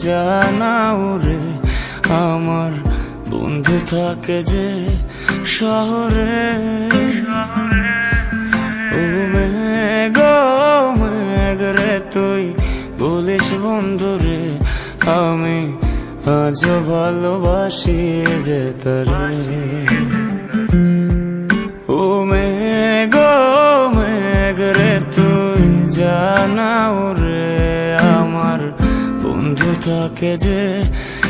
জানাও রে আমার বন্ধু থাকে যে শহরে। ও মেঘ মেঘ রে তুই বলিস বন্ধু রে আমি আজও ভালোবাসি যে তরে। ও মেঘ মেঘ রে তুই জানাও রে আমার বন্ধু থাকে যে